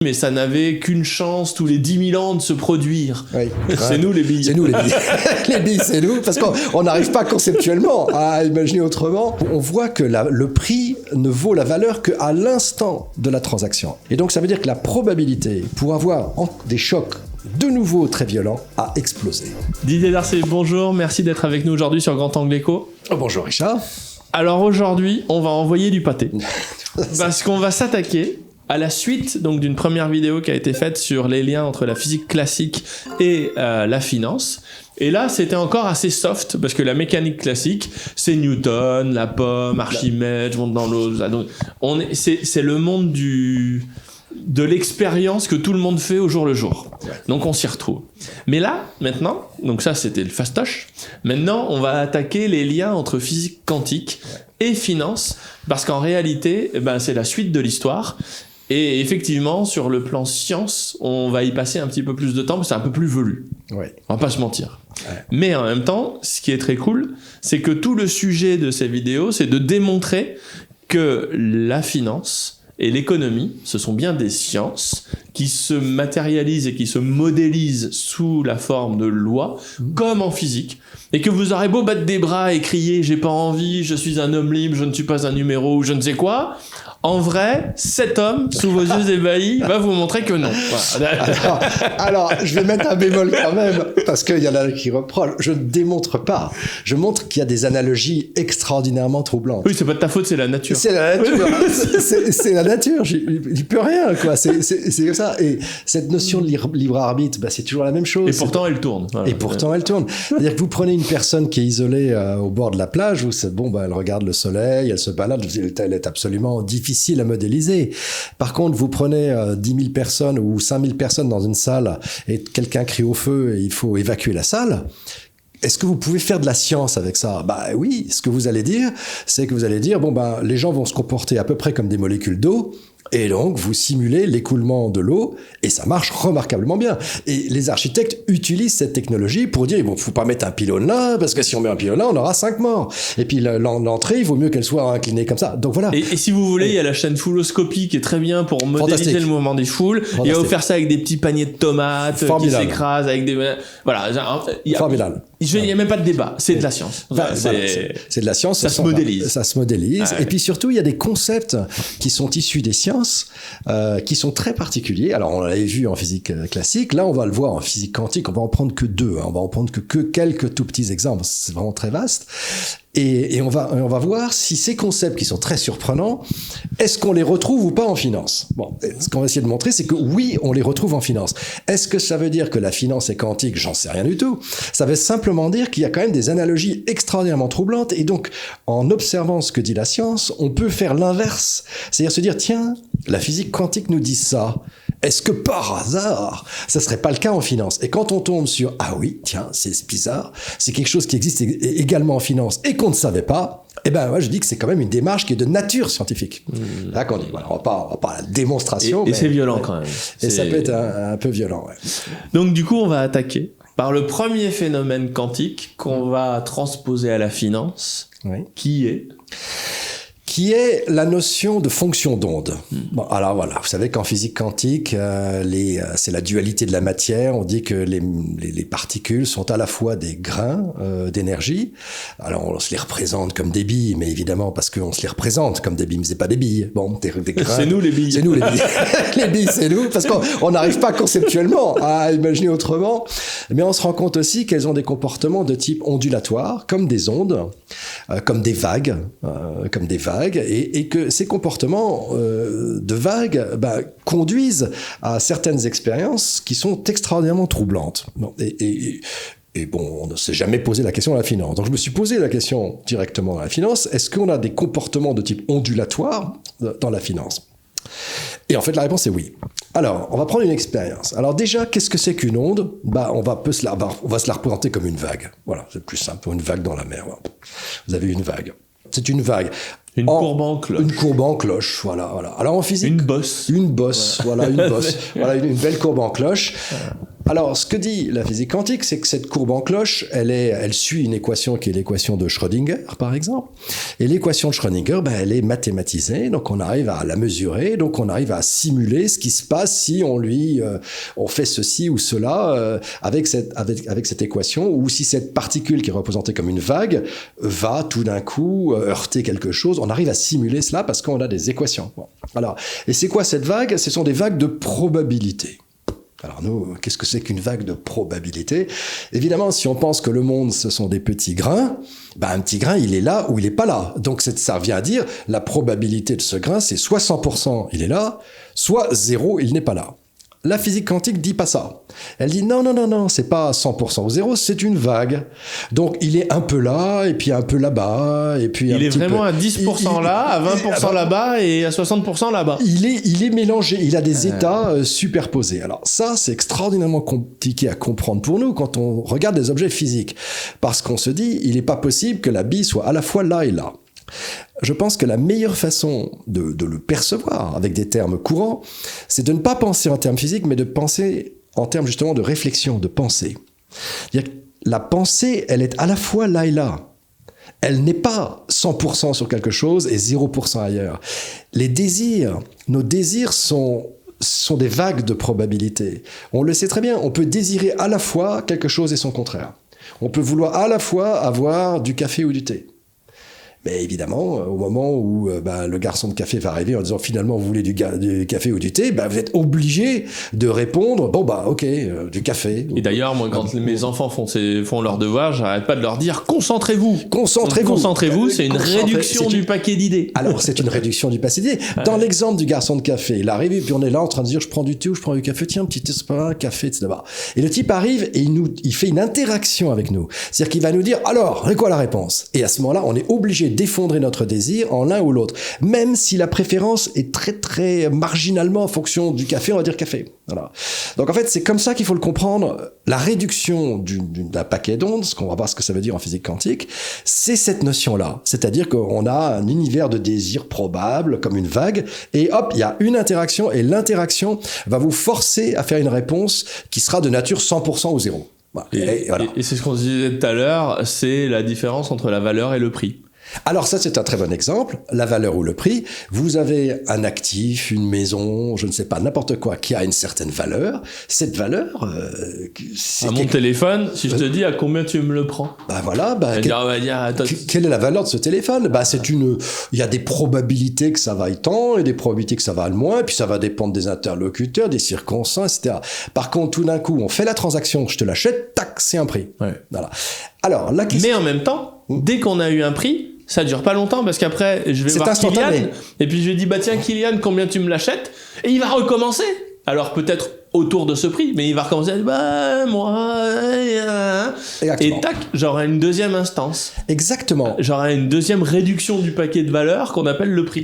mais ça n'avait qu'une chance tous les 10 000 ans de se produire. Oui. C'est nous les billes. C'est nous les billes. Les billes, c'est nous, parce qu'on n'arrive pas conceptuellement à imaginer autrement. On voit que le prix ne vaut la valeur qu'à l'instant de la transaction. Et donc ça veut dire que la probabilité pour avoir des chocs de nouveau très violents a explosé. Didier Darcet, bonjour, merci d'être avec nous aujourd'hui sur Grand Angle Éco. Oh, bonjour Richard. Alors aujourd'hui, on va envoyer du pâté. Parce qu'on va s'attaquer à la suite donc d'une première vidéo qui a été faite sur les liens entre la physique classique et la finance. Et là, c'était encore assez soft, parce que la mécanique classique, c'est Newton, la pomme, Archimède, je monte dans l'eau. C'est le monde de l'expérience que tout le monde fait au jour le jour. Donc on s'y retrouve. Mais là, maintenant, donc ça c'était le fastoche, maintenant on va attaquer les liens entre physique quantique et finance, parce qu'en réalité, c'est la suite de l'histoire. Et effectivement, sur le plan science, on va y passer un petit peu plus de temps, parce que c'est un peu plus velu. Ouais. On va pas se mentir. Ouais. Mais en même temps, ce qui est très cool, c'est que tout le sujet de ces vidéos, c'est de démontrer que la finance et l'économie, ce sont bien des sciences qui se matérialisent et qui se modélisent sous la forme de lois, comme en physique. Et que vous aurez beau battre des bras et crier « j'ai pas envie, je suis un homme libre, je ne suis pas un numéro » ou je ne sais quoi, en vrai, cet homme, sous vos yeux ébahis, va vous montrer que non. Voilà. Alors, je vais mettre un bémol quand même, parce qu'il y en a qui reprochent. Je ne démontre pas. Je montre qu'il y a des analogies extraordinairement troublantes. Oui, c'est pas de ta faute, c'est la nature. C'est la nature. c'est la nature. J'y peux rien, quoi. C'est comme ça. Et cette notion de libre arbitre, c'est toujours la même chose. Et pourtant, elle tourne. Voilà. Et pourtant, elle tourne. C'est-à-dire que vous prenez une personne qui est isolée au bord de la plage, où elle regarde le soleil, elle se balade, elle est absolument difficile à modéliser. Par contre, vous prenez 10 000 personnes ou 5 000 personnes dans une salle et quelqu'un crie au feu et il faut évacuer la salle. Est-ce que vous pouvez faire de la science avec ça? Oui, ce que vous allez dire, c'est que vous allez dire, les gens vont se comporter à peu près comme des molécules d'eau, et donc vous simulez l'écoulement de l'eau, et ça marche remarquablement bien. Et les architectes utilisent cette technologie pour dire, faut pas mettre un pylône là, parce que si on met un pylône là, on aura 5 morts. Et puis l'entrée, il vaut mieux qu'elle soit inclinée comme ça. Donc voilà. Et si vous voulez, il y a la chaîne Fouloscopie qui est très bien pour modéliser le mouvement des foules. Il va vous faire ça avec des petits paniers de tomates qui s'écrasent, avec des... Voilà. Formidable. Il n'y a même pas de débat, c'est de la science. C'est de la science. Ça se modélise. Ça se modélise. Ouais. Et puis surtout, il y a des concepts qui sont issus des sciences, qui sont très particuliers. Alors, on l'avait vu en physique classique. Là, on va le voir en physique quantique. On va en prendre que 2. On va en prendre que quelques tout petits exemples. C'est vraiment très vaste. Et on va voir si ces concepts qui sont très surprenants, est-ce qu'on les retrouve ou pas en finance? Ce qu'on va essayer de montrer, c'est que oui, on les retrouve en finance. Est-ce que ça veut dire que la finance est quantique? J'en sais rien du tout. Ça veut simplement dire qu'il y a quand même des analogies extraordinairement troublantes, et donc, en observant ce que dit la science, on peut faire l'inverse. C'est-à-dire se dire, tiens, la physique quantique nous dit ça. Est-ce que par hasard, ça serait pas le cas en finance? Et quand on tombe sur, ah oui, tiens, c'est bizarre, c'est quelque chose qui existe également en finance et qu'on ne savait pas, moi je dis que c'est quand même une démarche qui est de nature scientifique. Là qu'on dit, on va pas à la démonstration. Et c'est violent quand même. Et ça peut être un peu violent. Ouais. Donc du coup, on va attaquer par le premier phénomène quantique qu'on va transposer à la finance, qui est la notion de fonction d'onde. Alors voilà, vous savez qu'en physique quantique, c'est la dualité de la matière. On dit que les particules sont à la fois des grains d'énergie. Alors on se les représente comme des billes, mais évidemment parce qu'on se les représente comme des billes, mais c'est pas des billes. Des grains. C'est nous les billes. C'est nous les billes. Les billes, c'est nous, parce qu'on n'arrive pas conceptuellement à imaginer autrement. Mais on se rend compte aussi qu'elles ont des comportements de type ondulatoire, comme des ondes, comme des vagues, et que ces comportements de vagues conduisent à certaines expériences qui sont extraordinairement troublantes. On ne s'est jamais posé la question de la finance. Donc je me suis posé la question directement dans la finance, est-ce qu'on a des comportements de type ondulatoire dans la finance? Et en fait, la réponse est oui. Alors, on va prendre une expérience. Alors déjà, qu'est-ce que c'est qu'une onde? On va se la représenter comme une vague. Voilà, c'est plus simple, une vague dans la mer. Vous avez une vague. C'est une vague. Une courbe en cloche. Une courbe en cloche, voilà. Alors en physique... Une bosse. Une bosse, voilà, une bosse. Voilà, une belle courbe en cloche. Alors, ce que dit la physique quantique, c'est que cette courbe en cloche, elle suit une équation qui est l'équation de Schrödinger, par exemple. Et l'équation de Schrödinger, elle est mathématisée, donc on arrive à la mesurer, donc on arrive à simuler ce qui se passe si on fait ceci ou cela avec cette équation, ou si cette particule qui est représentée comme une vague va tout d'un coup heurter quelque chose. On arrive à simuler cela parce qu'on a des équations. Bon. Alors, et c'est quoi cette vague? Ce sont des vagues de probabilité. Alors nous, qu'est-ce que c'est qu'une vague de probabilité? Évidemment, si on pense que le monde, ce sont des petits grains, un petit grain, il est là ou il n'est pas là. Donc ça vient à dire, la probabilité de ce grain, c'est soit 100%, il est là, soit 0, il n'est pas là. La physique quantique dit pas ça. Elle dit non, c'est pas 100% ou 0, c'est une vague. Donc il est un peu là, et puis un peu là-bas, et puis il est vraiment à 10% là, à 20% là-bas, et à 60% là-bas. Il est mélangé, il a des états superposés. Alors ça, c'est extraordinairement compliqué à comprendre pour nous quand on regarde des objets physiques. Parce qu'on se dit, il n'est pas possible que la bille soit à la fois là et là. Je pense que la meilleure façon de le percevoir avec des termes courants, c'est de ne pas penser en termes physiques, mais de penser en termes justement de réflexion, de pensée. C'est-à-dire que la pensée, elle est à la fois là et là. Elle n'est pas 100% sur quelque chose et 0% ailleurs. Les désirs, nos désirs sont des vagues de probabilité. On le sait très bien, on peut désirer à la fois quelque chose et son contraire. On peut vouloir à la fois avoir du café ou du thé. Mais évidemment, au moment où le garçon de café va arriver en disant finalement vous voulez du café ou du thé, vous êtes obligé de répondre ok, du café. Et d'ailleurs, moi quand mes enfants font leurs devoirs, j'arrête pas de leur dire concentrez-vous. Concentrez-vous, c'est une réduction du paquet d'idées. Alors c'est une réduction du paquet d'idées. Dans l'exemple du garçon de café, il arrive et puis on est là en train de dire je prends du thé ou je prends du café, tiens, un petit espresso, café, etc. Et le type arrive et il fait une interaction avec nous. C'est-à-dire qu'il va nous dire alors, c'est quoi la réponse? Et à ce moment-là, on est obligé d'effondrer notre désir en l'un ou l'autre. Même si la préférence est très très marginalement en fonction du café, on va dire café. Voilà. Donc en fait, c'est comme ça qu'il faut le comprendre. La réduction d'un paquet d'ondes, ce qu'on va voir ce que ça veut dire en physique quantique, c'est cette notion-là. C'est-à-dire qu'on a un univers de désirs probables, comme une vague, et hop, il y a une interaction, et l'interaction va vous forcer à faire une réponse qui sera de nature 100% ou 0. Voilà. Et c'est ce qu'on se disait tout à l'heure, c'est la différence entre la valeur et le prix. Alors ça, c'est un très bon exemple, la valeur ou le prix. Vous avez un actif, une maison, je ne sais pas, n'importe quoi, qui a une certaine valeur. Cette valeur... c'est mon téléphone, si je te dis à combien tu me le prends? Quelle est la valeur de ce téléphone? Il y a des probabilités que ça vaille tant, et des probabilités que ça vaille moins, et puis ça va dépendre des interlocuteurs, des circonstances, etc. Par contre, tout d'un coup, on fait la transaction, je te l'achète, tac, c'est un prix. Ouais. Voilà. Alors, la question... Mais en même temps, dès qu'on a eu un prix, ça dure pas longtemps parce qu'après je vais voir Kylian et puis je lui dis tiens Kylian, combien tu me l'achètes? Et il va recommencer. Alors peut-être autour de ce prix, mais il va recommencer moi et tac, j'aurai une deuxième instance. Exactement. J'aurai une deuxième réduction du paquet de valeur qu'on appelle le prix.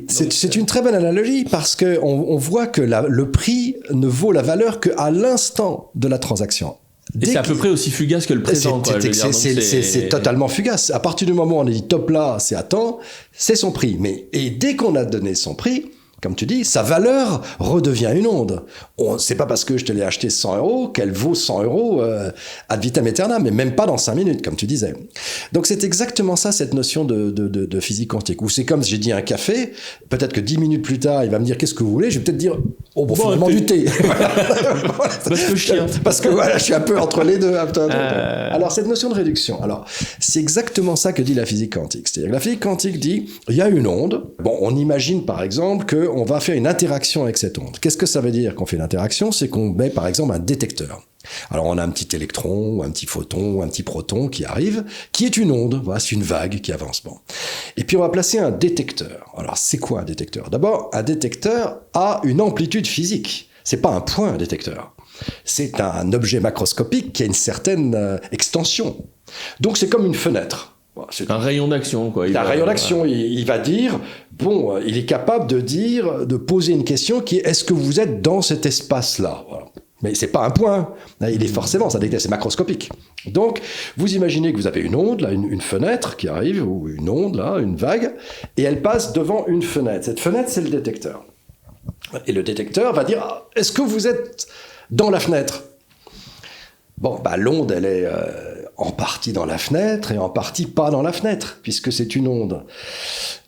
C'est une très bonne analogie parce que on voit que le prix ne vaut la valeur qu'à l'instant de la transaction. Et c'est à peu près aussi fugace que le présent. C'est totalement fugace. À partir du moment où on a dit top là, c'est à temps, c'est son prix. Et dès qu'on a donné son prix, comme tu dis, sa valeur redevient une onde. C'est pas parce que je te l'ai acheté 100 € qu'elle vaut 100 € ad vitam aeternam, mais même pas dans 5 minutes, comme tu disais. Donc c'est exactement ça, cette notion de physique quantique. Où c'est comme si j'ai dit un café, peut-être que 10 minutes plus tard, il va me dire qu'est-ce que vous voulez, je vais peut-être dire finalement du thé. Parce que je suis un peu entre les deux. Alors cette notion de réduction, c'est exactement ça que dit la physique quantique. C'est-à-dire que la physique quantique dit, il y a une onde. Bon, on imagine par exemple qu'on va faire une interaction avec cette onde. Qu'est-ce que ça veut dire qu'on fait une interaction? C'est qu'on met par exemple un détecteur. Alors on a un petit électron, ou un petit photon, ou un petit proton qui arrive, qui est une onde, voilà, c'est une vague qui avance. Bon. Et puis on va placer un détecteur. Alors c'est quoi un détecteur? D'abord, un détecteur a une amplitude physique. C'est pas un point, un détecteur. C'est un objet macroscopique qui a une certaine extension. Donc c'est comme une fenêtre. C'est un rayon d'action, quoi. Un rayon d'action. Il va dire, il est capable de poser une question qui est, est-ce que vous êtes dans cet espace-là? Voilà. Mais c'est pas un point. Il est forcément, c'est macroscopique. Donc, vous imaginez que vous avez une onde, là, une fenêtre qui arrive, ou une onde, là, une vague, et elle passe devant une fenêtre. Cette fenêtre, c'est le détecteur. Et le détecteur va dire, est-ce que vous êtes dans la fenêtre? Bon, l'onde, elle est en partie dans la fenêtre et en partie pas dans la fenêtre, puisque c'est une onde.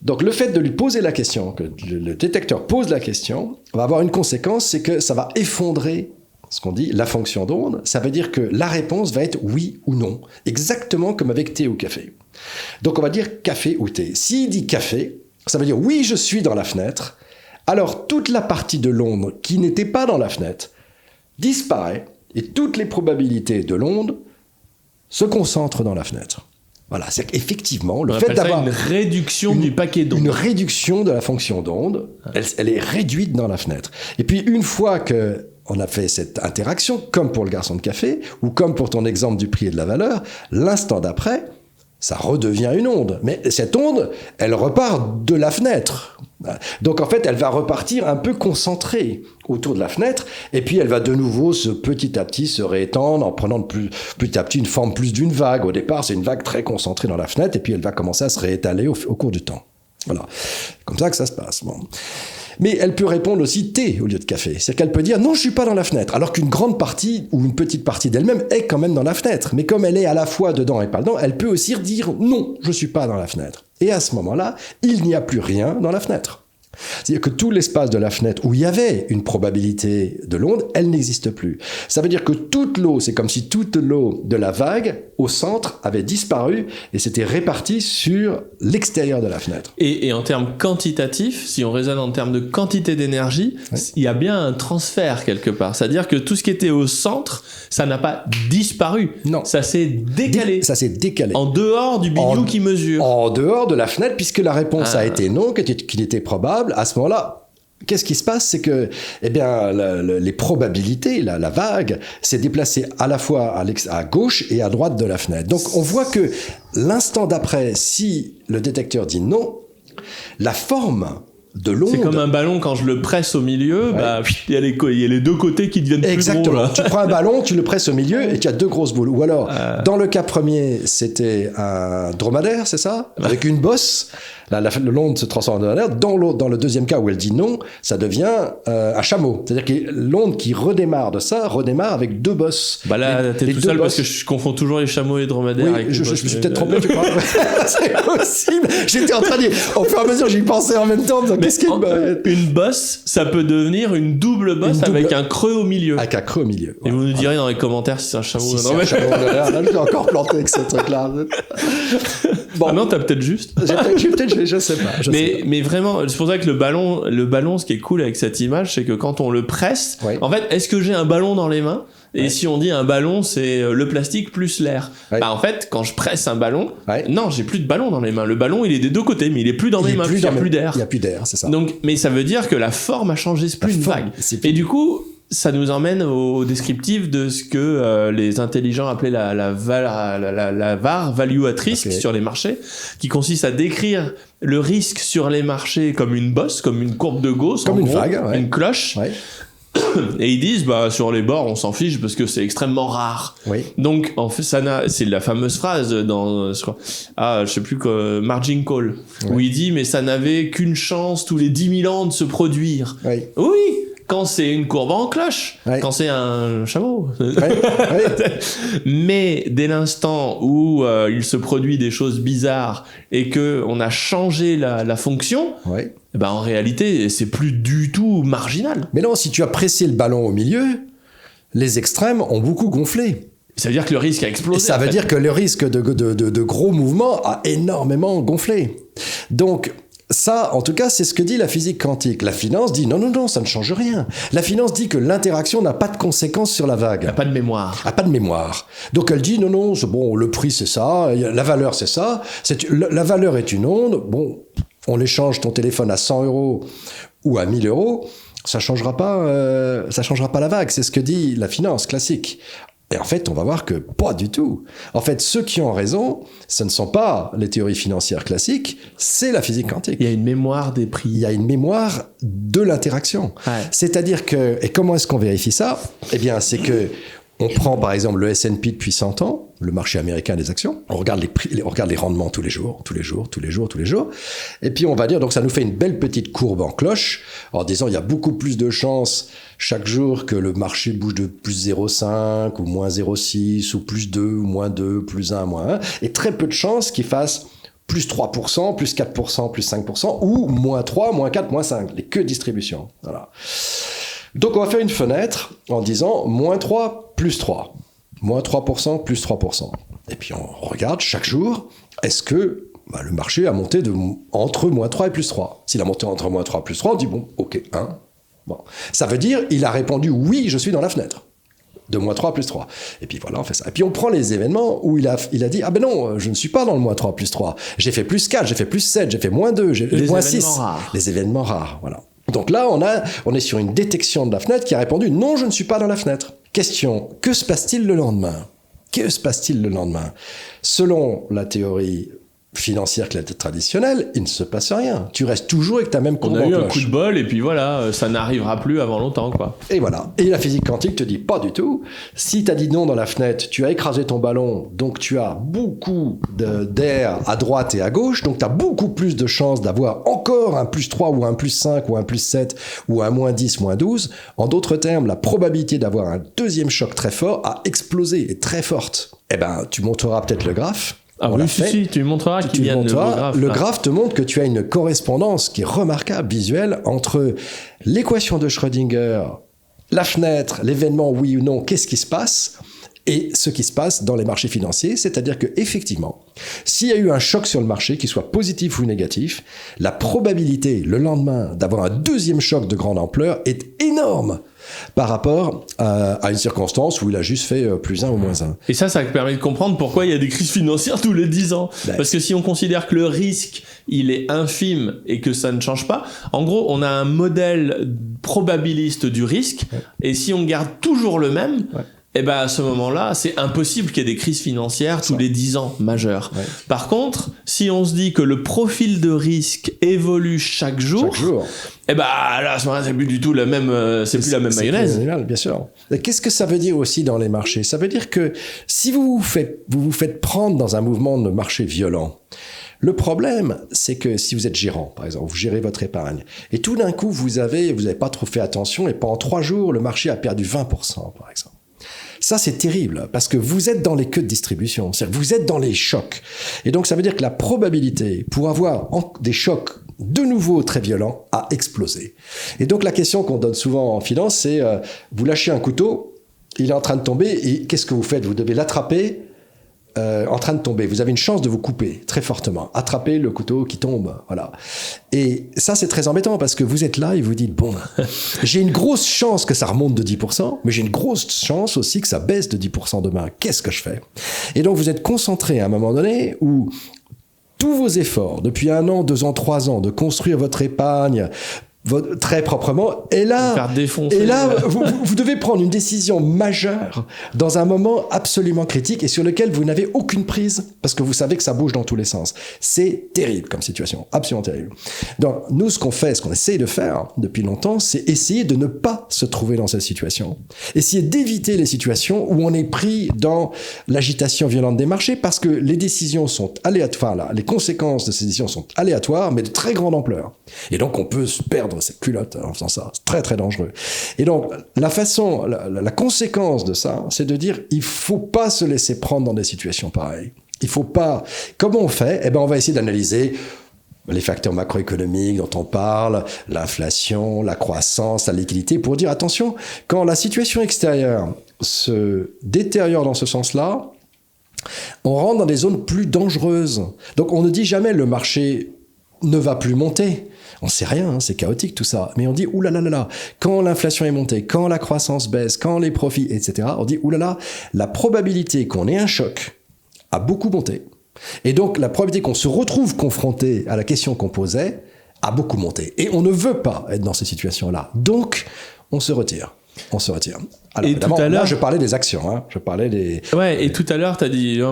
Donc le fait de lui poser la question, que le détecteur pose la question, va avoir une conséquence, c'est que ça va effondrer ce qu'on dit la fonction d'onde. Ça veut dire que la réponse va être oui ou non, exactement comme avec thé ou café. Donc on va dire café ou thé. S'il dit café, ça veut dire oui, je suis dans la fenêtre. Alors toute la partie de l'onde qui n'était pas dans la fenêtre disparaît et toutes les probabilités de l'onde se concentrent dans la fenêtre. Voilà, c'est qu'effectivement, le fait d'avoir une réduction du paquet d'onde. Une réduction de la fonction d'onde, elle est réduite dans la fenêtre. Et puis une fois qu'on a fait cette interaction, comme pour le garçon de café, ou comme pour ton exemple du prix et de la valeur, l'instant d'après, ça redevient une onde. Mais cette onde, elle repart de la fenêtre. Donc en fait, elle va repartir un peu concentrée autour de la fenêtre, et puis elle va de nouveau petit à petit se réétendre en prenant petit à petit une forme plus d'une vague. Au départ, c'est une vague très concentrée dans la fenêtre, et puis elle va commencer à se réétaler au cours du temps. Voilà, comme ça que ça se passe. Bon. Mais elle peut répondre aussi thé au lieu de café. C'est-à-dire qu'elle peut dire non, je suis pas dans la fenêtre, alors qu'une grande partie ou une petite partie d'elle-même est quand même dans la fenêtre. Mais comme elle est à la fois dedans et pas dedans, elle peut aussi dire non, je suis pas dans la fenêtre. Et à ce moment-là, il n'y a plus rien dans la fenêtre. C'est-à-dire que tout l'espace de la fenêtre où il y avait une probabilité de l'onde, elle n'existe plus. Ça veut dire que toute l'eau, c'est comme si toute l'eau de la vague au centre avait disparu et s'était répartie sur l'extérieur de la fenêtre. Et en termes quantitatifs, si on raisonne en termes de quantité d'énergie, il y a bien un transfert quelque part. C'est-à-dire que tout ce qui était au centre, ça n'a pas disparu. Non. Ça s'est décalé. Ça s'est décalé. En dehors du bidou qui mesure. En dehors de la fenêtre, puisque la réponse a été non, qu'il était probable. À ce moment-là, qu'est-ce qui se passe? C'est que les probabilités, la vague, s'est déplacée à la fois à gauche et à droite de la fenêtre. Donc on voit que l'instant d'après, si le détecteur dit non, la forme de l'onde... C'est comme un ballon, quand je le presse au milieu, il y a les deux côtés qui deviennent plus gros. Là. Tu prends un ballon, tu le presses au milieu et tu as deux grosses boules. Ou alors, dans le cas premier, c'était un dromadaire, c'est ça? Avec une bosse. L'onde se transforme en dromadaire. Dans le deuxième cas où elle dit non, ça devient un chameau. C'est-à-dire que l'onde qui redémarre de ça, redémarre avec deux bosses. Là, t'es tout seul parce que je confonds toujours les chameaux et les dromadaires. Oui, je me suis peut-être trompé, tu crois? C'est possible. J'étais en train de dire, au fur et à mesure, j'y pensais en même temps. Une bosse, ça peut devenir une double bosse avec un creux au milieu. Avec un creux au milieu. Et vous nous direz dans les commentaires si c'est un chameau ou un chameau. Là, je suis encore planté avec ce truc-là. Bon. Ah non, t'as peut-être juste. Je sais pas. Mais vraiment, c'est pour ça que le ballon, ce qui est cool avec cette image, c'est que quand on le presse, en fait, est-ce que j'ai un ballon dans les mains? Et si on dit un ballon, c'est le plastique plus l'air. En fait, quand je presse un ballon, non, j'ai plus de ballon dans les mains. Le ballon, il est des deux côtés, mais il est plus dans mes mains, il n'y a plus d'air. Il n'y a plus d'air, c'est ça. Donc, mais ça veut dire que la forme a changé, c'est plus une vague. Et du coup, ça nous emmène au descriptif de ce que les intelligents appelaient la VAR, value at risk, sur les marchés, qui consiste à décrire le risque sur les marchés comme une bosse, comme une courbe de Gauss, comme une vague, une cloche. Et ils disent, sur les bords, on s'en fiche parce que c'est extrêmement rare. Donc, en fait, c'est la fameuse phrase dans, je sais plus quoi, Margin Call, où il dit, mais ça n'avait qu'une chance tous les 10 000 ans de se produire. Oui! Quand c'est une courbe en cloche, quand c'est un chameau. Mais dès l'instant où il se produit des choses bizarres et que on a changé la fonction, en réalité, c'est plus du tout marginal. Mais non, si tu as pressé le ballon au milieu, les extrêmes ont beaucoup gonflé. Ça veut dire que le risque a explosé. Et ça veut dire que le risque de gros mouvements a énormément gonflé. Donc, ça, en tout cas, c'est ce que dit la physique quantique. La finance dit non, ça ne change rien. La finance dit que l'interaction n'a pas de conséquences sur la vague. Elle n'a pas de mémoire. Elle n'a pas de mémoire. Donc elle dit non, c'est bon, le prix c'est ça, la valeur c'est ça. La valeur est une onde. Bon, on échange ton téléphone à 100 € ou à 1000 €, ça changera pas la vague. C'est ce que dit la finance classique. Et en fait, on va voir que pas du tout. En fait, ceux qui ont raison, ce ne sont pas les théories financières classiques, c'est la physique quantique. Il y a une mémoire des prix. Il y a une mémoire de l'interaction. C'est-à-dire que, et comment est-ce qu'on vérifie ça? Eh bien, c'est que On prend par exemple le S&P depuis 100 ans, le marché américain des actions. On regarde les prix, on regarde les rendements tous les jours. Et puis on va dire, donc ça nous fait une belle petite courbe en cloche, en disant il y a beaucoup plus de chances chaque jour que le marché bouge de plus 0,5 ou moins 0,6 ou plus 2 ou moins 2, plus 1, moins 1. Et très peu de chances qu'il fasse plus 3%, plus 4%, plus 5% ou moins 3, moins 4, moins 5. Les queues de distribution. Voilà. Donc on va faire une fenêtre en disant moins 3, plus 3. Moins 3%, plus 3%. Et puis on regarde chaque jour, est-ce que le marché a monté entre moins 3 et plus 3. S'il a monté entre moins 3 et plus 3, on dit bon, ok, 1. Bon. Ça veut dire il a répondu oui, je suis dans la fenêtre. De moins 3 plus 3. Et puis voilà, on fait ça. Et puis on prend les événements où il a dit ah ben non, je ne suis pas dans le moins 3 plus 3. J'ai fait plus 4, j'ai fait plus 7, j'ai fait moins 2, j'ai fait moins 6. Rares. Les événements rares, voilà. Donc là, on est sur une détection de la fenêtre qui a répondu « Non, je ne suis pas dans la fenêtre ». Question, que se passe-t-il le lendemain ? Selon la théorie financière traditionnelle, il ne se passe rien. Tu restes toujours avec ta même courbe en cloche. On a eu un coup de bol et puis voilà, ça n'arrivera plus avant longtemps, quoi. Et voilà. Et la physique quantique te dit pas du tout. Si tu as dit non dans la fenêtre, tu as écrasé ton ballon, donc tu as beaucoup d'air à droite et à gauche, donc tu as beaucoup plus de chances d'avoir encore un plus 3 ou un plus 5 ou un plus 7 ou un moins 10, moins 12. En d'autres termes, la probabilité d'avoir un deuxième choc très fort a explosé, est très forte. Eh ben, tu montreras peut-être le graphe. Ah oui, si, tu montreras qu'il y a le graphe. Le graphe te montre que tu as une correspondance qui est remarquable, visuelle, entre l'équation de Schrödinger, la fenêtre, l'événement oui ou non, qu'est-ce qui se passe, et ce qui se passe dans les marchés financiers, c'est-à-dire que effectivement, s'il y a eu un choc sur le marché, qu'il soit positif ou négatif, la probabilité le lendemain d'avoir un deuxième choc de grande ampleur est énorme par rapport à une circonstance où il a juste fait plus 1 ou moins 1. Et ça permet de comprendre pourquoi il y a des crises financières tous les 10 ans. Parce que si on considère que le risque, il est infime et que ça ne change pas, en gros, on a un modèle probabiliste du risque, et si on garde toujours le même, et ben à ce moment-là, c'est impossible qu'il y ait des crises financières tous les 10 ans majeures. Par contre, si on se dit que le profil de risque évolue chaque jour, et ben là, à ce moment-là, c'est plus du tout la même, c'est plus la même mayonnaise. Bien sûr. Et qu'est-ce que ça veut dire aussi dans les marchés ? Ça veut dire que si vous vous faites prendre dans un mouvement de marché violent, le problème, c'est que si vous êtes gérant, par exemple, vous gérez votre épargne, et tout d'un coup, vous avez pas trop fait attention, et pendant 3 jours, le marché a perdu 20%, par exemple. Ça, c'est terrible, parce que vous êtes dans les queues de distribution, c'est-à-dire vous êtes dans les chocs. Et donc, ça veut dire que la probabilité pour avoir des chocs de nouveau très violents a explosé. Et donc, la question qu'on donne souvent en finance, c'est vous lâchez un couteau, il est en train de tomber, et qu'est-ce que vous faites ? Vous devez l'attraper en train de tomber. Vous avez une chance de vous couper très fortement. Attraper le couteau qui tombe, voilà. Et ça, c'est très embêtant parce que vous êtes là et vous dites, bon, j'ai une grosse chance que ça remonte de 10%, mais j'ai une grosse chance aussi que ça baisse de 10% demain. Qu'est-ce que je fais ? Et donc, vous êtes concentré à un moment donné où tous vos efforts, depuis 1 an, 2 ans, 3 ans, de construire votre épargne, très proprement, et là, vous devez prendre une décision majeure dans un moment absolument critique et sur lequel vous n'avez aucune prise parce que vous savez que ça bouge dans tous les sens. C'est terrible comme situation, absolument terrible. Donc nous, ce qu'on essaye de faire depuis longtemps, c'est essayer de ne pas se trouver dans cette situation. Essayer d'éviter les situations où on est pris dans l'agitation violente des marchés parce que les décisions sont aléatoires, les conséquences de ces décisions sont aléatoires, mais de très grande ampleur. Et donc on peut se perdre cette culotte en faisant ça. C'est très très dangereux. Et donc la conséquence de ça, c'est de dire il faut pas se laisser prendre dans des situations pareilles. Il faut pas. Comment on fait ? Eh ben on va essayer d'analyser les facteurs macroéconomiques dont on parle, l'inflation, la croissance, la liquidité, pour dire attention, quand la situation extérieure se détériore dans ce sens-là, on rentre dans des zones plus dangereuses. Donc on ne dit jamais le marché ne va plus monter. On sait rien, c'est chaotique tout ça. Mais on dit, oulala, quand l'inflation est montée, quand la croissance baisse, quand les profits, etc., on dit, oulala, la probabilité qu'on ait un choc a beaucoup monté. Et donc, la probabilité qu'on se retrouve confronté à la question qu'on posait a beaucoup monté. Et on ne veut pas être dans ces situations-là. Donc, on se retire. Alors, et tout à l'heure, là, je parlais des actions, hein. Je parlais des... Ouais, et tout à l'heure,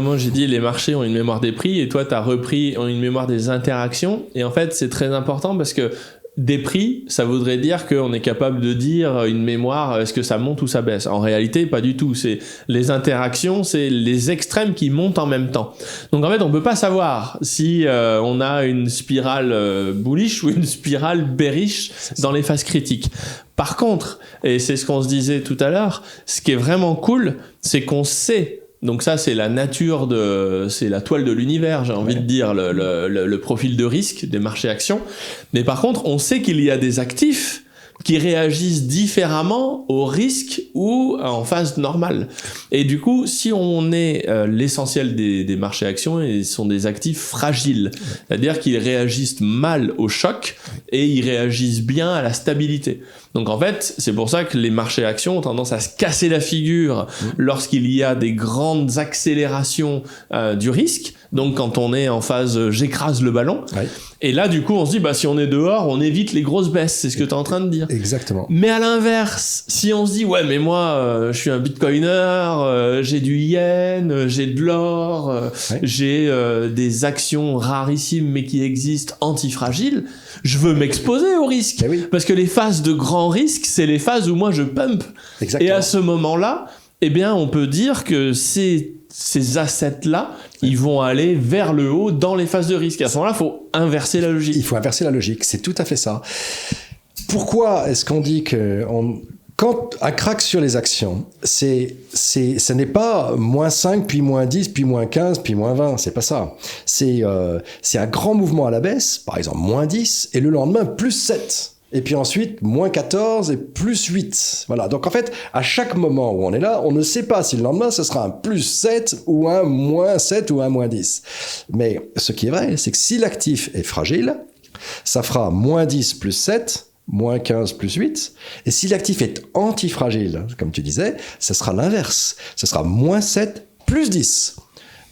moi j'ai dit les marchés ont une mémoire des prix, et toi t'as repris ont une mémoire des interactions, et en fait c'est très important parce que des prix, ça voudrait dire qu'on est capable de dire une mémoire, est-ce que ça monte ou ça baisse? En réalité, pas du tout. C'est les interactions, c'est les extrêmes qui montent en même temps. Donc en fait, on peut pas savoir si on a une spirale bullish ou une spirale bearish dans les phases critiques. Par contre, et c'est ce qu'on se disait tout à l'heure, ce qui est vraiment cool, c'est qu'on sait. Donc ça, c'est la nature c'est la toile de l'univers, j'ai envie de dire, le profil de risque des marchés actions. Mais par contre, on sait qu'il y a des actifs qui réagissent différemment au risque ou en phase normale. Et du coup, si on est l'essentiel des marchés actions, ils sont des actifs fragiles. C'est-à-dire qu'ils réagissent mal au choc et ils réagissent bien à la stabilité. Donc en fait, c'est pour ça que les marchés actions ont tendance à se casser la figure lorsqu'il y a des grandes accélérations du risque. Donc quand on est en phase j'écrase le ballon. Ouais. Et là du coup on se dit si on est dehors, on évite les grosses baisses, c'est ce que tu es en train de dire. Exactement. Mais à l'inverse, si on se dit ouais mais moi je suis un bitcoiner, j'ai du yen, j'ai de l'or, j'ai des actions rarissimes mais qui existent antifragiles, je veux m'exposer au risque. Oui. Parce que les phases de grand risque, c'est les phases où moi je pump. Exactement. Et à ce moment-là, eh bien on peut dire que ces assets-là, ils vont aller vers le haut dans les phases de risque. Et à ce moment-là, il faut inverser la logique. Il faut inverser la logique, c'est tout à fait ça. Pourquoi est-ce qu'on dit que quand un crack sur les actions, ce n'est pas -5, puis -10, puis -15, puis -20, c'est pas ça. C'est un grand mouvement à la baisse, par exemple -10, et le lendemain +7. Et puis ensuite, -14 et +8. Voilà. Donc en fait, à chaque moment où on est là, on ne sait pas si le lendemain, ce sera un +7 ou un -7 ou un -10. Mais ce qui est vrai, c'est que si l'actif est fragile, ça fera -10 +7, -15 +8. Et si l'actif est antifragile, comme tu disais, ce sera l'inverse. Ce sera -7 +10.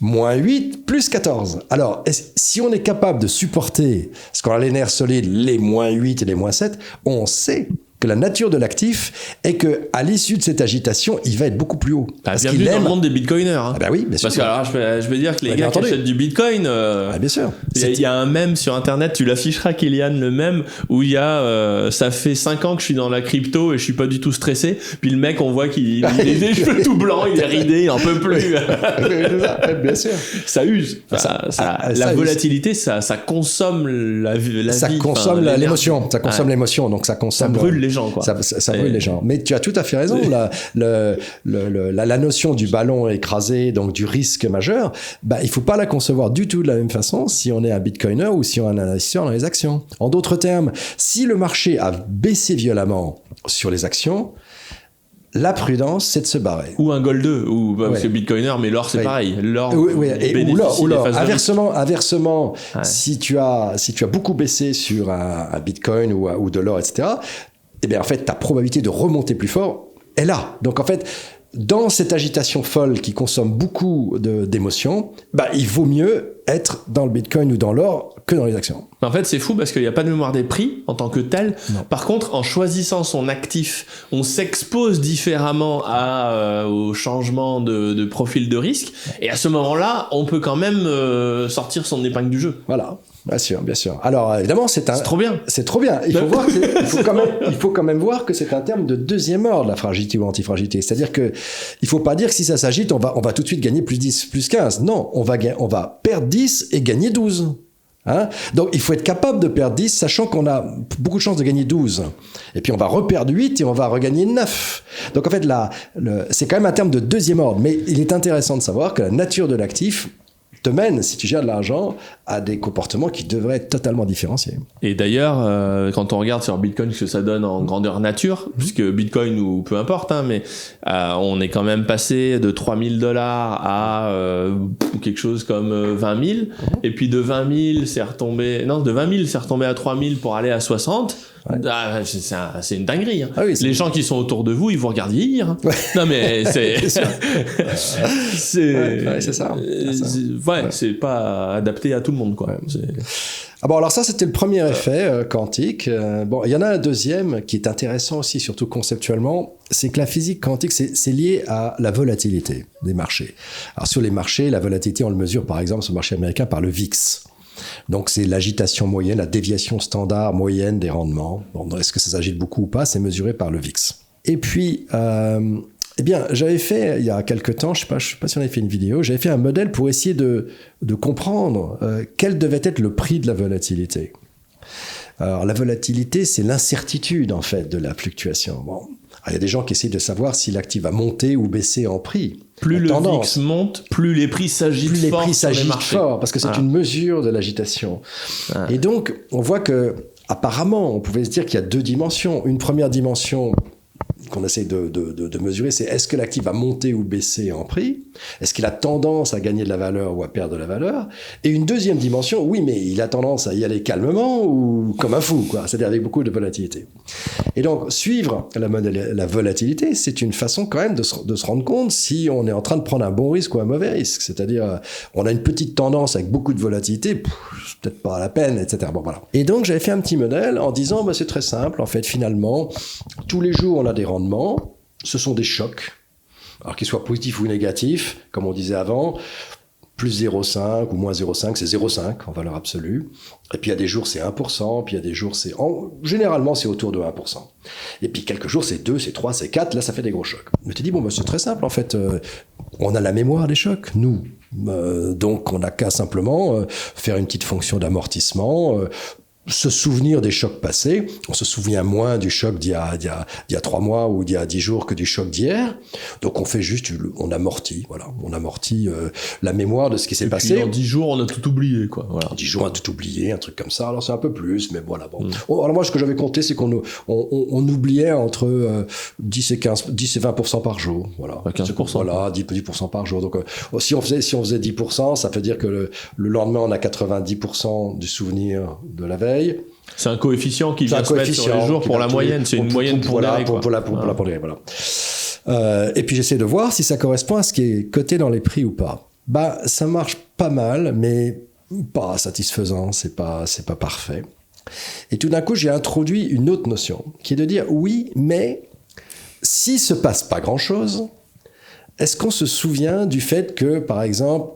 -8 +14. Alors, si on est capable de supporter, parce qu'on a les nerfs solides, les -8 et les -7, on sait que la nature de l'actif est que à l'issue de cette agitation, il va être beaucoup plus haut. Bienvenue dans le monde des bitcoiners. Hein. Ah bah oui, bien sûr. Parce que alors, je peux dire que les gars qui achètent du bitcoin, bien sûr. Il y a un mème sur internet, tu l'afficheras Kylian, le mème où il y a ça fait 5 ans que je suis dans la crypto et je suis pas du tout stressé. Puis le mec, on voit qu'il a les cheveux tout blancs, il est ridé, il en peut plus. Bien sûr. Ça use. La volatilité, ça consomme la vie. Ça consomme l'émotion. Ça consomme l'émotion, donc ça consomme. Ça brûle les gens, quoi. Ça brûle les gens. Mais tu as tout à fait raison. La notion du ballon écrasé, donc du risque majeur, il faut pas la concevoir du tout de la même façon si on est un bitcoiner ou si on est un investisseur dans les actions. En d'autres termes, si le marché a baissé violemment sur les actions, la prudence, c'est de se barrer. Ou un gold 2, parce que bitcoiner, mais l'or, c'est pareil. L'or, ou l'or. Inversement, si tu as beaucoup baissé sur un bitcoin ou de l'or, etc., eh bien, en fait, ta probabilité de remonter plus fort est là. Donc, en fait, dans cette agitation folle qui consomme beaucoup d'émotions, il vaut mieux être dans le bitcoin ou dans l'or que dans les actions. En fait, c'est fou parce qu'il n'y a pas de mémoire des prix en tant que tel. Non. Par contre, en choisissant son actif, on s'expose différemment au changement de profil de risque. Et à ce moment-là, on peut quand même sortir son épingle du jeu. Voilà. Bien sûr, bien sûr. Alors, évidemment, c'est trop bien. C'est trop bien. Il faut quand même voir que c'est un terme de deuxième ordre, la fragilité ou antifragilité. C'est-à-dire que il faut pas dire que si ça s'agite, on va tout de suite gagner +10, +15. Non, on va perdre 10 et gagner 12. Hein? Donc, il faut être capable de perdre 10, sachant qu'on a beaucoup de chances de gagner 12. Et puis, on va reperdre 8 et on va regagner 9. Donc, en fait, c'est quand même un terme de deuxième ordre. Mais il est intéressant de savoir que la nature de l'actif te mène, si tu gères de l'argent, à des comportements qui devraient être totalement différenciés. Et d'ailleurs, quand on regarde sur Bitcoin ce que ça donne en grandeur nature, puisque Bitcoin ou peu importe, mais on est quand même passé de $3,000 à quelque chose comme 20 000, et puis de 20 000 c'est retombé à 3 000 pour aller à 60. Ouais. C'est une dinguerie. Hein. Ah oui, les gens qui sont autour de vous, ils vous regardent vieillir. Ouais. Non mais c'est ça. C'est pas adapté à tout le monde, quoi. Ouais. Alors ça, c'était le premier effet quantique. Il y en a un deuxième qui est intéressant aussi, surtout conceptuellement, c'est que la physique quantique, c'est lié à la volatilité des marchés. Alors sur les marchés, la volatilité, on le mesure par exemple sur le marché américain par le VIX. Donc c'est l'agitation moyenne, la déviation standard moyenne des rendements. Bon, est-ce que ça s'agite beaucoup ou pas? C'est mesuré par le VIX. Et puis, eh bien, j'avais fait, il y a quelques temps, je sais pas si on avait fait une vidéo, j'avais fait un modèle pour essayer de comprendre quel devait être le prix de la volatilité. Alors, la volatilité, c'est l'incertitude, en fait, de la fluctuation. Bon. Alors, il y a des gens qui essayent de savoir si l'actif va monter ou baisser en prix. Plus le VIX monte, plus les prix s'agitent fort. Plus les prix s'agitent fort, parce que c'est une mesure de l'agitation. Et donc, on voit que, apparemment, on pouvait se dire qu'il y a deux dimensions. Une première dimension qu'on essaie de mesurer, c'est est-ce que l'actif va monter ou baisser en prix? Est-ce qu'il a tendance à gagner de la valeur ou à perdre de la valeur? Et une deuxième dimension, oui, mais il a tendance à y aller calmement ou comme un fou, quoi. C'est-à-dire avec beaucoup de volatilité. Et donc, suivre la volatilité, c'est une façon quand même de se rendre compte si on est en train de prendre un bon risque ou un mauvais risque. C'est-à-dire, on a une petite tendance avec beaucoup de volatilité, c'est peut-être pas la peine, etc. Bon, voilà. Et donc, j'avais fait un petit modèle en disant, c'est très simple, en fait, finalement, tous les jours, on a des rendements, ce sont des chocs, alors qu'ils soient positifs ou négatifs, comme on disait avant, plus 0,5 ou moins 0,5, c'est 0,5 en valeur absolue. Et puis il y a des jours c'est 1%, puis il y a des jours généralement c'est autour de 1%. Et puis quelques jours c'est 2, c'est 3, c'est 4, là ça fait des gros chocs. Mais tu dis, c'est très simple en fait, on a la mémoire des chocs, nous. Donc on n'a qu'à simplement faire une petite fonction d'amortissement, se souvenir des chocs passés. On se souvient moins du choc d'il y a 3 mois ou d'il y a 10 jours que du choc d'hier. Donc on fait juste, on amortit, voilà. On amortit la mémoire de ce qui s'est passé. Et puis en 10 jours, on a tout oublié, quoi. Voilà. 10 jours, on a tout oublié, un truc comme ça. Alors c'est un peu plus, mais voilà. Bon. Alors moi, ce que j'avais compté, c'est qu'on oubliait entre 10 et 20% par jour. Voilà. 15%. Voilà, 10% par jour. Donc si on faisait 10%, ça veut dire que le lendemain, on a 90% du souvenir de la veille. C'est un coefficient qui vient se mettre sur les jours pour la moyenne. C'est une moyenne pondérée. Pour la pondérée, voilà. Et puis j'essaie de voir si ça correspond à ce qui est coté dans les prix ou pas. Ça marche pas mal, mais pas satisfaisant, c'est pas parfait. Et tout d'un coup, j'ai introduit une autre notion, qui est de dire oui, mais s'il se passe pas grand-chose, est-ce qu'on se souvient du fait que, par exemple,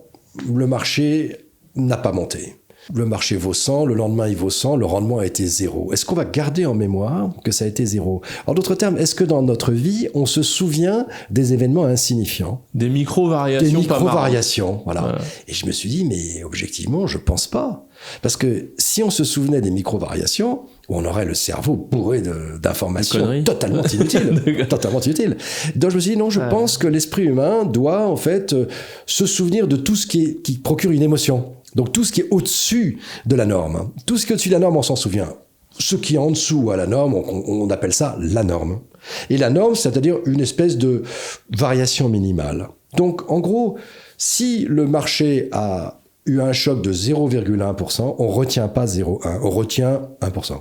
le marché n'a pas monté? Le marché vaut 100, le lendemain il vaut 100, le rendement a été 0. Est-ce qu'on va garder en mémoire que ça a été 0? En d'autres termes, est-ce que dans notre vie, on se souvient des événements insignifiants? Des micro-variations. Des micro-variations, voilà. Et je me suis dit, mais objectivement, je pense pas. Parce que si on se souvenait des micro-variations, on aurait le cerveau bourré d'informations totalement inutiles. Totalement inutiles. Donc je me suis dit, non, je pense que l'esprit humain doit en fait se souvenir de tout ce qui procure une émotion. Donc tout ce qui est au-dessus de la norme. Tout ce qui est au-dessus de la norme, on s'en souvient. Ce qui est en dessous à la norme, on appelle ça la norme. Et la norme, c'est-à-dire une espèce de variation minimale. Donc en gros, si le marché a eu un choc de 0,1%, on ne retient pas 0,1, on retient 1%.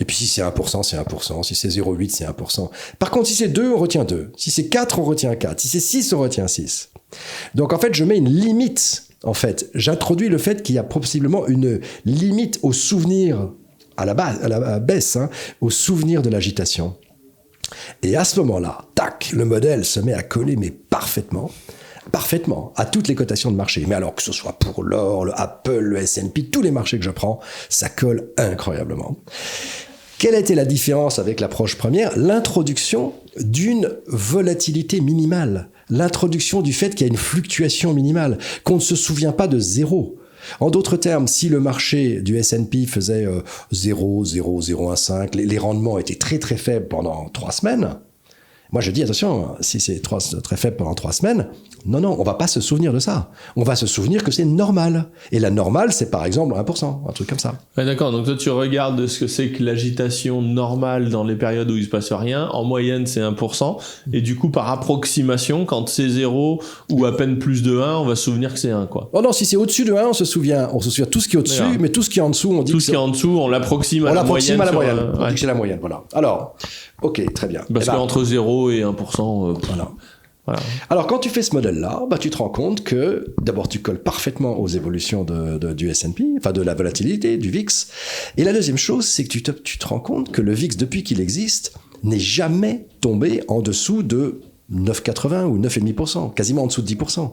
Et puis si c'est 1%, c'est 1%. Si c'est 0,8, c'est 1%. Par contre, si c'est 2, on retient 2. Si c'est 4, on retient 4. Si c'est 6, on retient 6. Donc en fait, je mets une limite. En fait, j'introduis le fait qu'il y a possiblement une limite au souvenir, à la baisse, au souvenir de l'agitation. Et à ce moment-là, tac, le modèle se met à coller, mais parfaitement, à toutes les cotations de marché. Mais alors que ce soit pour l'or, le Apple, le S&P, tous les marchés que je prends, ça colle incroyablement. Quelle a été la différence avec l'approche première? L'introduction d'une volatilité minimale. L'introduction du fait qu'il y a une fluctuation minimale, qu'on ne se souvient pas de zéro. En d'autres termes, si le marché du S&P faisait 0, 0, 0,15, les rendements étaient très très faibles pendant 3 semaines, moi je dis attention, si c'est très faible pendant 3 semaines, non, on va pas se souvenir de ça. On va se souvenir que c'est normal. Et la normale, c'est par exemple 1%, un truc comme ça. Ouais, d'accord, donc toi tu regardes ce que c'est que l'agitation normale dans les périodes où il se passe rien. En moyenne, c'est 1%. Et du coup, par approximation, quand c'est 0 ou à peine plus de 1, on va se souvenir que c'est 1, quoi. Oh non, si c'est au-dessus de 1, on se souvient tout ce qui est au-dessus, D'accord. Mais tout ce qui est en dessous, on dit tout ce qui est en dessous, on l'approxime à la moyenne. On dit que c'est la moyenne, voilà. Alors, ok, très bien. Parce qu'entre 0 et 1%, voilà. Alors, quand tu fais ce modèle-là, tu te rends compte que, d'abord, tu colles parfaitement aux évolutions du S&P, enfin de la volatilité, du VIX. Et la deuxième chose, c'est que tu te rends compte que le VIX, depuis qu'il existe, n'est jamais tombé en dessous de 9,80 ou 9,5%, quasiment en dessous de 10%.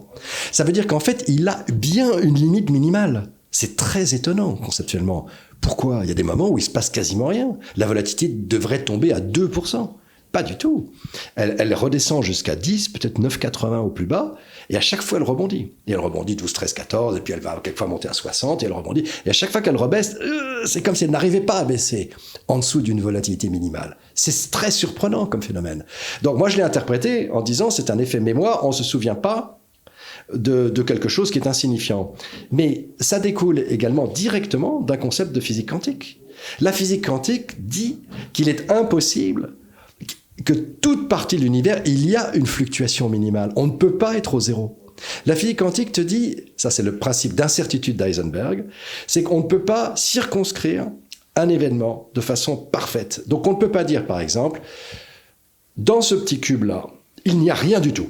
Ça veut dire qu'en fait, il a bien une limite minimale. C'est très étonnant conceptuellement. Pourquoi ? Il y a des moments où il se passe quasiment rien. La volatilité devrait tomber à 2%. Pas du tout. Elle redescend jusqu'à 10, peut-être 9,80 au plus bas, et à chaque fois elle rebondit. Et elle rebondit 12, 13, 14, et puis elle va quelquefois monter à 60, et elle rebondit. Et à chaque fois qu'elle rebaisse, c'est comme si elle n'arrivait pas à baisser en dessous d'une volatilité minimale. C'est très surprenant comme phénomène. Donc moi je l'ai interprété en disant c'est un effet mémoire, on ne se souvient pas de quelque chose qui est insignifiant. Mais ça découle également directement d'un concept de physique quantique. La physique quantique dit qu'il est impossible que toute partie de l'univers, il y a une fluctuation minimale. On ne peut pas être au zéro. La physique quantique te dit, ça c'est le principe d'incertitude d'Heisenberg, c'est qu'on ne peut pas circonscrire un événement de façon parfaite. Donc on ne peut pas dire, par exemple, dans ce petit cube-là, il n'y a rien du tout.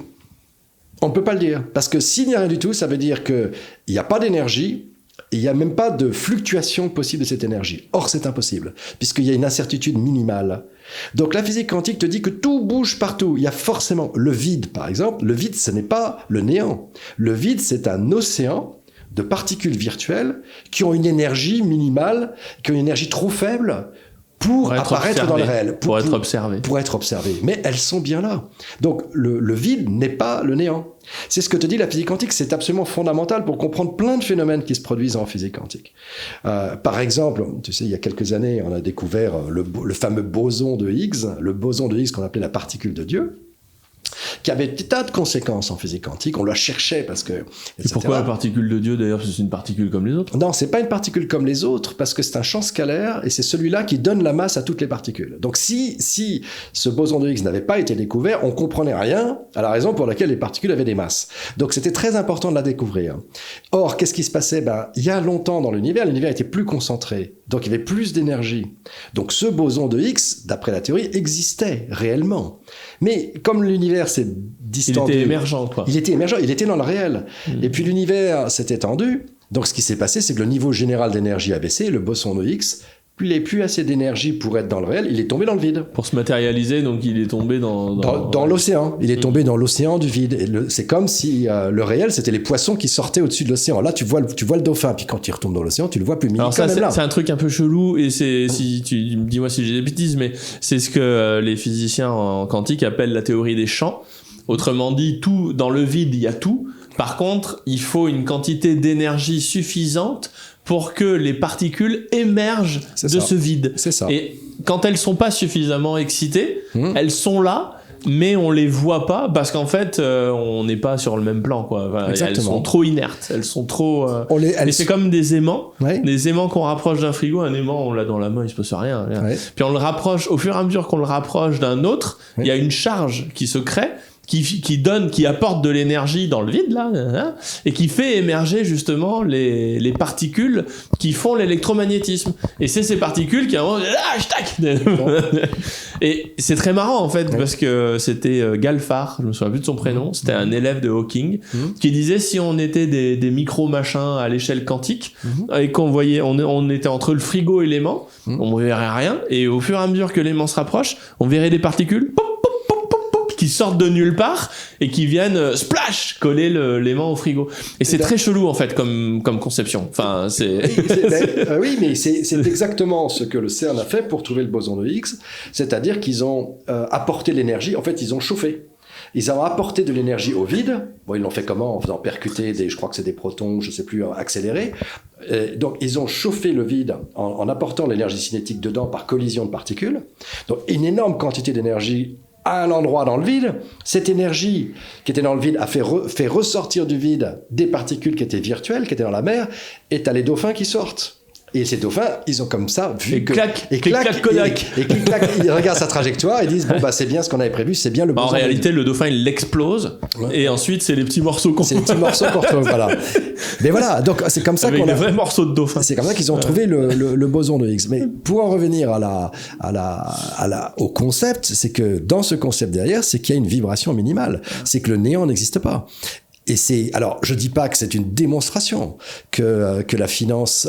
On ne peut pas le dire, parce que s'il n'y a rien du tout, ça veut dire qu'il n'y a pas d'énergie, et il n'y a même pas de fluctuation possible de cette énergie. Or, c'est impossible, puisqu'il y a une incertitude minimale. Donc, la physique quantique te dit que tout bouge partout. Il y a forcément le vide, par exemple. Le vide, ce n'est pas le néant. Le vide, c'est un océan de particules virtuelles qui ont une énergie minimale, qui ont une énergie trop faible pour apparaître dans le réel. Pour être observé. Pour être observé. Mais elles sont bien là. Donc, le vide n'est pas le néant. C'est ce que te dit la physique quantique, c'est absolument fondamental pour comprendre plein de phénomènes qui se produisent en physique quantique. Par exemple, tu sais, il y a quelques années, on a découvert le fameux boson de Higgs, le boson de Higgs qu'on appelait la particule de Dieu, qui avait des tas de conséquences en physique quantique. On la cherchait parce que... Et pourquoi la particule de Dieu, d'ailleurs, c'est une particule comme les autres ? Non, c'est pas une particule comme les autres, parce que c'est un champ scalaire, et c'est celui-là qui donne la masse à toutes les particules. Donc si ce boson de Higgs n'avait pas été découvert, on comprenait rien à la raison pour laquelle les particules avaient des masses. Donc c'était très important de la découvrir. Or, qu'est-ce qui se passait ? Il y a longtemps dans l'univers était plus concentré, donc il y avait plus d'énergie. Donc ce boson de Higgs, d'après la théorie, existait réellement. Mais comme l'univers s'est distendu... Il était émergent, quoi. Il était émergent, il était dans le réel. Et puis l'univers s'est étendu. Donc ce qui s'est passé, c'est que le niveau général d'énergie a baissé, le boson de Higgs, il n'avait plus assez d'énergie pour être dans le réel, il est tombé dans le vide. Pour se matérialiser, donc il est tombé dans l'océan. Il est tombé dans l'océan du vide. Et c'est comme si le réel, c'était les poissons qui sortaient au-dessus de l'océan. Là, tu vois le dauphin, puis quand il retombe dans l'océan, tu le vois plus. Mais alors ça, c'est un truc un peu chelou, et dis-moi si j'ai des bêtises, mais c'est ce que les physiciens en quantique appellent la théorie des champs. Autrement dit, tout dans le vide, il y a tout. Par contre, il faut une quantité d'énergie suffisante pour que les particules émergent de ce vide. C'est ça. Et quand elles sont pas suffisamment excitées, elles sont là, mais on les voit pas parce qu'en fait, on n'est pas sur le même plan, quoi. Enfin, elles sont trop inertes, elles sont trop. Et c'est comme des aimants, des aimants qu'on rapproche d'un frigo. Un aimant, on l'a dans la main, il se passe rien. Ouais. Puis on le rapproche. Au fur et à mesure qu'on le rapproche d'un autre, il y a une charge qui se crée. Qui apporte de l'énergie dans le vide, là, et qui fait émerger justement les particules qui font l'électromagnétisme. Et c'est ces particules qui et c'est très marrant, en fait, parce que c'était Galfard, je me souviens plus de son prénom, c'était un élève de Hawking, qui disait si on était des micro-machins à l'échelle quantique, et qu'on voyait, on était entre le frigo et l'aimant, on verrait rien, et au fur et à mesure que l'aimant se rapproche, on verrait des particules, qui sortent de nulle part et qui viennent splash coller l'aimant au frigo. Et c'est très chelou en fait comme conception. Enfin, oui, mais c'est exactement ce que le CERN a fait pour trouver le boson de Higgs, c'est-à-dire qu'ils ont apporté l'énergie. En fait, ils ont chauffé. Ils ont apporté de l'énergie au vide. Bon, ils l'ont fait comment ? En faisant percuter je crois que c'est des protons, je sais plus, accélérés. Donc, ils ont chauffé le vide en apportant l'énergie cinétique dedans par collision de particules. Donc, une énorme quantité d'énergie à un endroit dans le vide. Cette énergie qui était dans le vide a fait ressortir du vide des particules qui étaient virtuelles, qui étaient dans la mer, et t'as les dauphins qui sortent. Et ces dauphins, ils ont comme ça vu et clac, Kodak. Et clac, ils regardent sa trajectoire et disent c'est bien ce qu'on avait prévu, c'est bien le boson. En réalité, le dauphin il l'explose et ensuite c'est les petits morceaux qu'on retrouve, voilà. Mais voilà, donc c'est comme ça avec des vrais morceaux de dauphin. C'est comme ça qu'ils ont trouvé le boson de Higgs. Mais pour en revenir au concept, c'est que dans ce concept derrière, c'est qu'il y a une vibration minimale. C'est que le néant n'existe pas. Alors, je dis pas que c'est une démonstration que la finance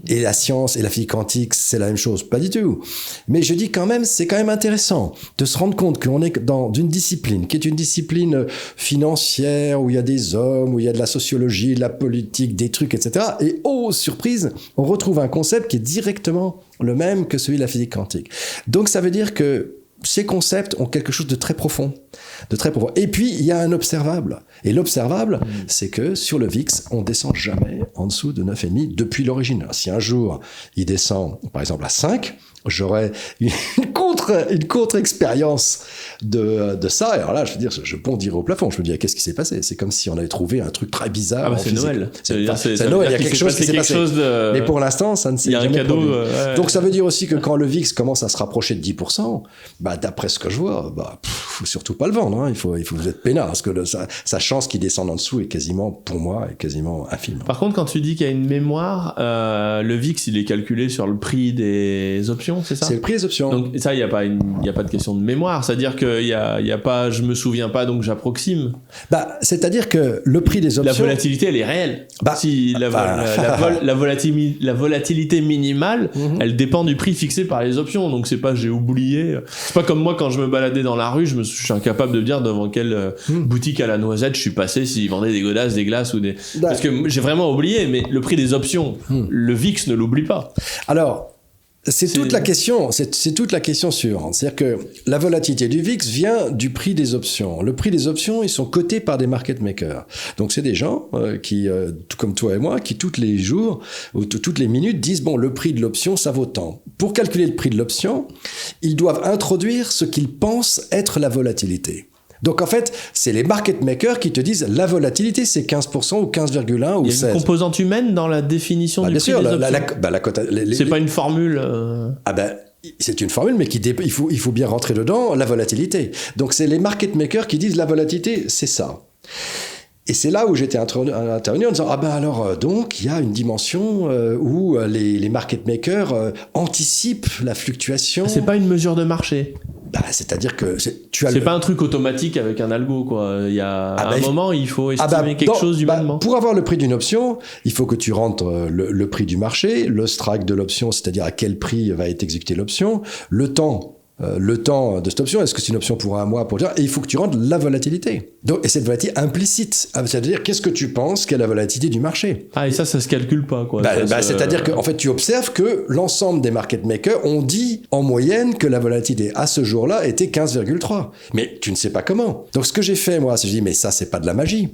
et la science et la physique quantique, c'est la même chose. Pas du tout. Mais je dis quand même, c'est quand même intéressant de se rendre compte qu'on est dans une discipline qui est une discipline financière où il y a des hommes, où il y a de la sociologie, de la politique, des trucs, etc. Et oh, surprise, on retrouve un concept qui est directement le même que celui de la physique quantique. Donc, ça veut dire que ces concepts ont quelque chose de très profond, Et puis, il y a un observable. Et l'observable, c'est que sur le VIX, on descend jamais en dessous de 9,5 depuis l'origine. Si un jour, il descend, par exemple, à 5, j'aurais une contre-expérience de ça. Et alors là, je veux dire, je bondirais au plafond. Je me dis, qu'est-ce qui s'est passé? C'est comme si on avait trouvé un truc très bizarre. Ah bah c'est Noël. C'est Noël, il y a quelque chose qui s'est passé. Mais pour l'instant, ça ne s'est jamais produit. Il y a un cadeau. Donc ça veut dire aussi que quand le VIX commence à se rapprocher de 10%, bah, d'après ce que je vois, faut surtout pas le vendre. Hein. Il faut vous être peinard, parce que sa chance qu'il descende en dessous est quasiment, pour moi, infime. Par contre, quand tu dis qu'il y a une mémoire, le VIX, il est calculé sur le prix des options, c'est ça? C'est le prix des options. Donc ça, il y a pas de question de mémoire, c'est-à-dire qu'il y a pas, je me souviens pas, donc j'approxime. Bah, c'est-à-dire que le prix des options, la volatilité, elle est réelle. Si la volatilité minimale, elle dépend du prix fixé par les options. Donc c'est pas j'ai oublié. C'est pas comme moi quand je me baladais dans la rue, je suis incapable de dire devant quelle boutique à la noisette je suis passé, s'ils vendaient des godasses, des glaces ou des. Parce que j'ai vraiment oublié. Mais le prix des options, le VIX ne l'oublie pas. Alors. C'est toute la question suivante. C'est-à-dire que la volatilité du VIX vient du prix des options. Le prix des options, ils sont cotés par des market makers. Donc, c'est des gens qui, tout comme toi et moi, qui tous les jours ou toutes les minutes disent, bon, le prix de l'option, ça vaut tant. Pour calculer le prix de l'option, ils doivent introduire ce qu'ils pensent être la volatilité. Donc en fait, c'est les market makers qui te disent la volatilité c'est 15% ou 15,1 ou 16. Il y a une composante humaine dans la définition du prix des options. C'est pas une formule. C'est une formule, mais il faut bien rentrer dedans la volatilité. Donc c'est les market makers qui disent la volatilité, c'est ça. Et c'est là où j'étais intervenu en disant donc il y a une dimension où les market makers anticipent la fluctuation. C'est pas une mesure de marché. C'est-à-dire que c'est pas un truc automatique avec un algo, quoi. Il y a un moment, il faut estimer quelque chose humainement. Pour avoir le prix d'une option, il faut que tu rentres le prix du marché, le strike de l'option, c'est-à-dire à quel prix va être exécutée l'option, le temps de cette option, est-ce que c'est une option pour un mois, et il faut que tu rentres la volatilité. Donc, et cette volatilité implicite, c'est-à-dire qu'est-ce que tu penses qu'est la volatilité du marché. Et ça se calcule pas, quoi. C'est-à-dire qu'en fait, tu observes que l'ensemble des market makers ont dit en moyenne que la volatilité à ce jour-là était 15,3. Mais tu ne sais pas comment. Donc, ce que j'ai fait, moi, c'est que je dis, mais ça, c'est pas de la magie.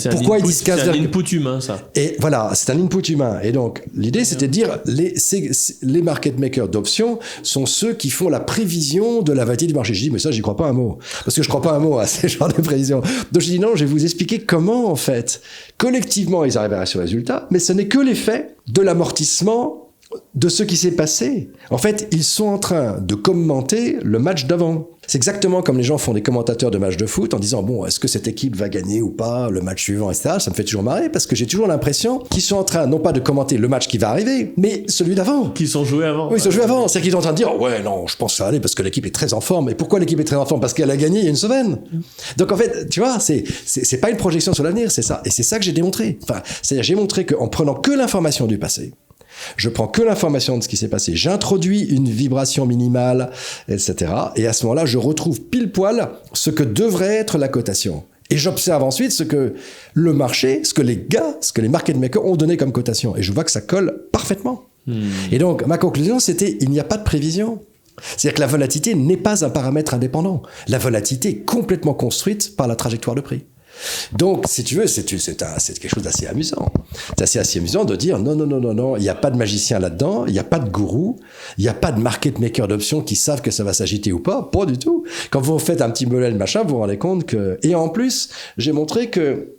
Pourquoi ils disent 15 C'est un input humain, ça. Et voilà, c'est un input humain. Et donc, l'idée, c'était de dire les market makers d'options sont ceux qui font la prévision de la volatilité du marché. Je dis, mais ça, j'y crois pas un mot. Parce que je crois pas un mot à ces genres de prévisions. Donc, je dis, non, je vais vous expliquer comment, en fait, collectivement, ils arrivent à ce résultat, mais ce n'est que l'effet de l'amortissement de ce qui s'est passé. En fait, ils sont en train de commenter le match d'avant. C'est exactement comme les gens font des commentateurs de matchs de foot en disant, bon, est-ce que cette équipe va gagner ou pas le match suivant, etc. Ça me fait toujours marrer parce que j'ai toujours l'impression qu'ils sont en train, non pas de commenter le match qui va arriver, mais celui d'avant. Qu'ils sont joués avant. Oui, ils sont joués avant. C'est-à-dire qu'ils sont en train de dire, ouais, non, je pense que ça va aller parce que l'équipe est très en forme. Et pourquoi l'équipe est très en forme? Parce qu'elle a gagné il y a une semaine. Donc en fait, tu vois, c'est pas une projection sur l'avenir, c'est ça. Et c'est ça que j'ai démontré. Enfin, c'est-à-dire j'ai montré qu'en prenant que l'information du passé, je prends que l'information de ce qui s'est passé, j'introduis une vibration minimale, etc. Et à ce moment-là, je retrouve pile poil ce que devrait être la cotation. Et j'observe ensuite ce que le marché, ce que les market makers ont donné comme cotation. Et je vois que ça colle parfaitement. Et donc, ma conclusion, c'était, il n'y a pas de prévision. C'est-à-dire que la volatilité n'est pas un paramètre indépendant. La volatilité est complètement construite par la trajectoire de prix. Donc, si tu veux, c'est quelque chose d'assez amusant. C'est assez amusant de dire non, il n'y a pas de magicien là-dedans, il n'y a pas de gourou, il n'y a pas de market maker d'options qui savent que ça va s'agiter ou pas du tout. Quand vous faites un petit modèle machin, vous vous rendez compte que... Et en plus, j'ai montré que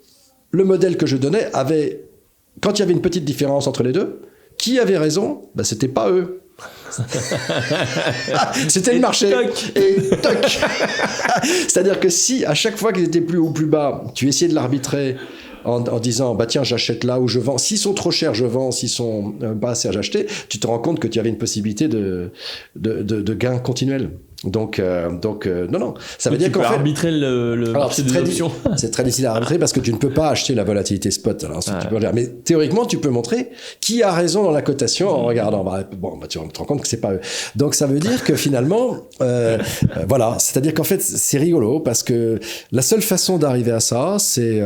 le modèle que je donnais avait... Quand il y avait une petite différence entre les deux, qui avait raison? C'était pas eux. C'était le marché. Et toc. C'est-à-dire que si à chaque fois qu'ils étaient plus haut ou plus bas, tu essayais de l'arbitrer en disant tiens, j'achète là où je vends, s'ils sont trop chers je vends, s'ils sont pas assez à acheter, tu te rends compte que tu avais une possibilité de gain continuel. Donc, non. Ça veut Tu dire peux qu'en fait, arbitrer le alors, marché des options. c'est très difficile à arbitrer parce que tu ne peux pas acheter la volatilité spot. Alors, tu peux dire. Mais théoriquement, tu peux montrer qui a raison dans la cotation en regardant. Tu te rends compte que c'est pas eux. Donc, ça veut dire que finalement, voilà. C'est-à-dire qu'en fait, c'est rigolo parce que la seule façon d'arriver à ça, c'est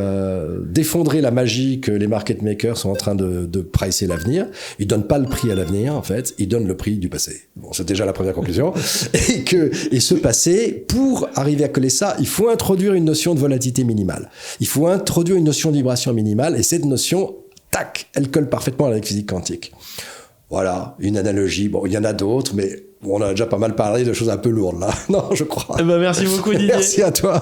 d'effondrer la magie que les market makers sont en train de pricer l'avenir. Ils donnent pas le prix à l'avenir, en fait. Ils donnent le prix du passé. Bon, c'est déjà la première conclusion. Et ce passé, pour arriver à coller ça, il faut introduire une notion de volatilité minimale. Il faut introduire une notion de vibration minimale, et cette notion, tac, elle colle parfaitement avec la physique quantique. Voilà, une analogie. Bon, il y en a d'autres, mais on a déjà pas mal parlé de choses un peu lourdes, là. Non, je crois. Merci beaucoup, Didier. Merci à toi.